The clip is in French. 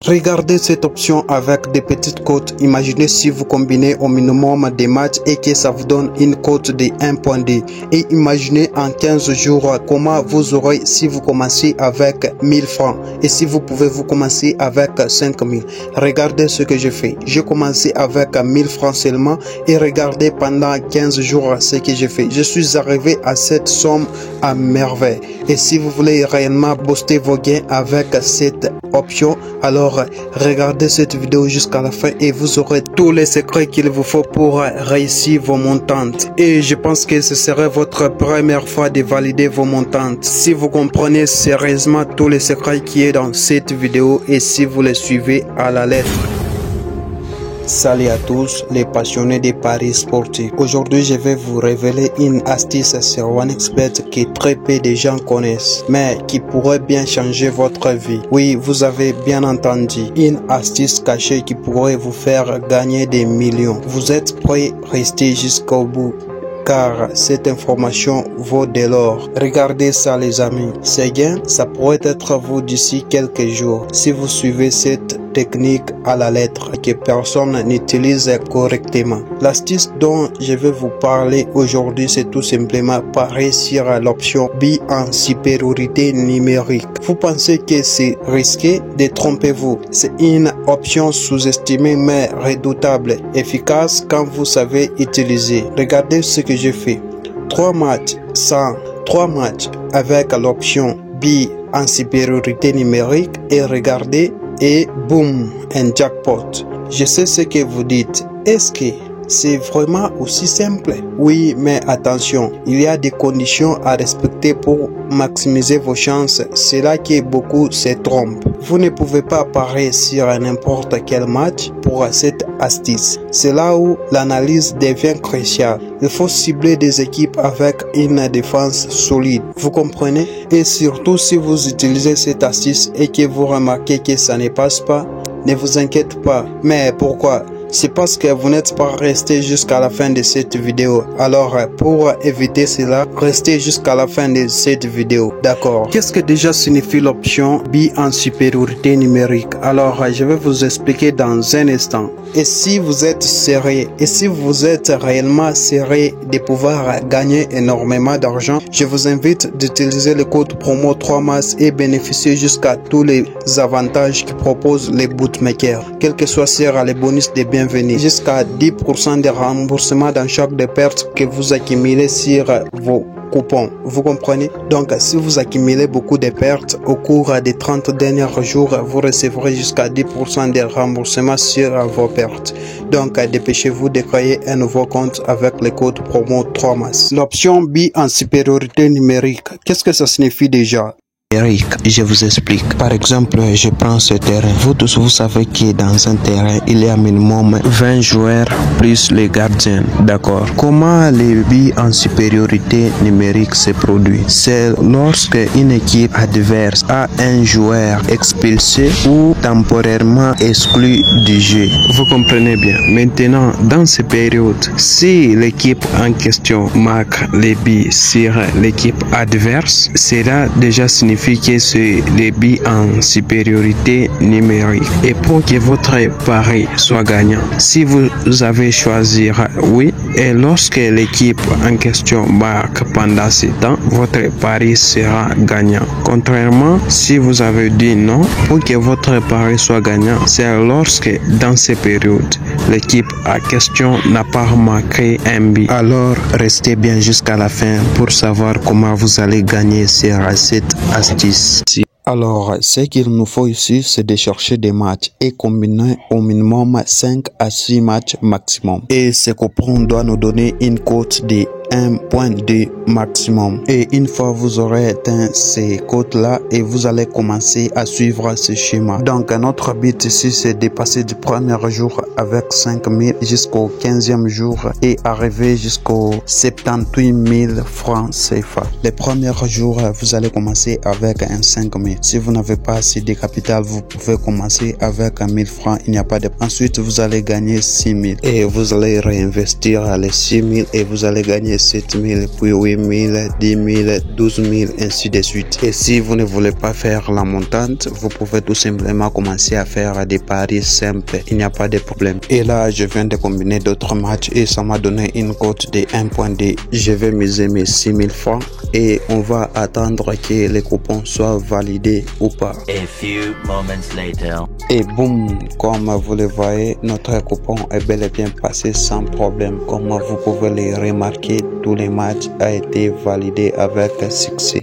Regardez cette option avec des petites cotes. Imaginez si vous combinez au minimum des matchs et que ça vous donne une cote de 1.2. Et imaginez en 15 jours comment vous aurez si vous commencez avec 1000 francs. Et si vous pouvez vous commencer avec 5000. Regardez ce que je fais. J'ai commencé avec 1000 francs seulement et regardez pendant 15 jours ce que j'ai fait. Je suis arrivé à cette somme à merveille. Et si vous voulez réellement booster vos gains avec cette option, alors regardez cette vidéo jusqu'à la fin et vous aurez tous les secrets qu'il vous faut pour réussir vos montantes. Et je pense que ce serait votre première fois de valider vos montantes. Si vous comprenez sérieusement tous les secrets qui est dans cette vidéo et si vous les suivez à la lettre. Salut à tous les passionnés des paris sportifs. Aujourd'hui, je vais vous révéler une astuce sur OneXBet que très peu de gens connaissent, mais qui pourrait bien changer votre vie. Oui, vous avez bien entendu, une astuce cachée qui pourrait vous faire gagner des millions. Vous êtes prêts à rester jusqu'au bout? Car cette information vaut de l'or. Regardez ça les amis, ces gains, ça pourrait être vous d'ici quelques jours si vous suivez cette technique à la lettre que personne n'utilise correctement. L'astuce dont je vais vous parler aujourd'hui, c'est tout simplement parier sur l'option B en supériorité numérique. Vous pensez que c'est risqué? Détrompez-vous. C'est une option sous-estimée mais redoutable, efficace quand vous savez utiliser. Regardez ce que j'ai fait. 3 matchs sans 3 matchs avec l'option B en supériorité numérique et regardez et boum, un jackpot. Je sais ce que vous dites. Est-ce que c'est vraiment aussi simple? Oui, mais attention, il y a des conditions à respecter pour maximiser vos chances. C'est là que beaucoup se trompent. Vous ne pouvez pas parier sur n'importe quel match pour cette astuce. C'est là où l'analyse devient cruciale. Il faut cibler des équipes avec une défense solide. Vous comprenez? Et surtout si vous utilisez cette astuce et que vous remarquez que ça ne passe pas, ne vous inquiétez pas. Mais pourquoi? C'est parce que vous n'êtes pas resté jusqu'à la fin de cette vidéo. Alors, pour éviter cela, restez jusqu'à la fin de cette vidéo. D'accord? Qu'est-ce que déjà signifie l'option B en supériorité numérique? Alors, je vais vous expliquer dans un instant. Et si vous êtes sérieux, et si vous êtes réellement sérieux de pouvoir gagner énormément d'argent, je vous invite d'utiliser le code promo 3MAS et bénéficier jusqu'à tous les avantages que proposent les bookmakers. Quel que soit sur les bonus de bienvenue, jusqu'à 10% de remboursement dans chaque de pertes que vous accumulez sur vos coupons. Vous comprenez? Donc, si vous accumulez beaucoup de pertes au cours des 30 derniers jours, vous recevrez jusqu'à 10% de remboursement sur vos pertes. Donc, dépêchez-vous de créer un nouveau compte avec le code promo 3MAS. L'option B en supériorité numérique, qu'est-ce que ça signifie déjà? Je vous explique. Par exemple, je prends ce terrain. Vous tous, vous savez que dans un terrain, il y a minimum 20 joueurs plus les gardiens. D'accord. Comment les billes en supériorité numérique se produit? C'est lorsque une équipe adverse a un joueur expulsé ou temporairement exclu du jeu. Vous comprenez bien. Maintenant, dans ces périodes, si l'équipe en question marque les billes sur l'équipe adverse, cela déjà signifie que c'est les billes en supériorité numérique. Et pour que votre pari soit gagnant, si vous avez choisi oui, et lorsque l'équipe en question marque pendant ce temps, votre pari sera gagnant. Contrairement, si vous avez dit non, pour que votre pari soit gagnant, c'est lorsque dans ces périodes, l'équipe en question n'a pas marqué un but. Alors, restez bien jusqu'à la fin pour savoir comment vous allez gagner sur cette astuce. Alors, ce qu'il nous faut ici, c'est de chercher des matchs et combiner au minimum 5 à 6 matchs maximum. Et ce coupon doit nous donner une cote de 1.2 maximum. Et une fois vous aurez atteint ces cotes là et vous allez commencer à suivre ce schéma. Donc notre but ici c'est de passer du premier jour avec 5000 jusqu'au 15e jour et arriver jusqu'au 78 000 francs CFA. Les premiers jours vous allez commencer avec un 5000. Si vous n'avez pas assez de capital, vous pouvez commencer avec 1000 francs. Il n'y a pas de... Ensuite vous allez gagner 6000 et vous allez réinvestir les 6000 et vous allez gagner 7 000, puis 8 000, 10 000, 12 000, ainsi de suite. Et si vous ne voulez pas faire la montante, vous pouvez tout simplement commencer à faire des paris simples. Il n'y a pas de problème. Et là, je viens de combiner d'autres matchs et ça m'a donné une cote de 1.2. Je vais miser mes 6 000 francs et on va attendre que les coupons soient validés ou pas. A few moments later. Et boum, comme vous le voyez, notre coupon est bel et bien passé sans problème. Comme vous pouvez le remarquer, tous les matchs ont été validés avec succès.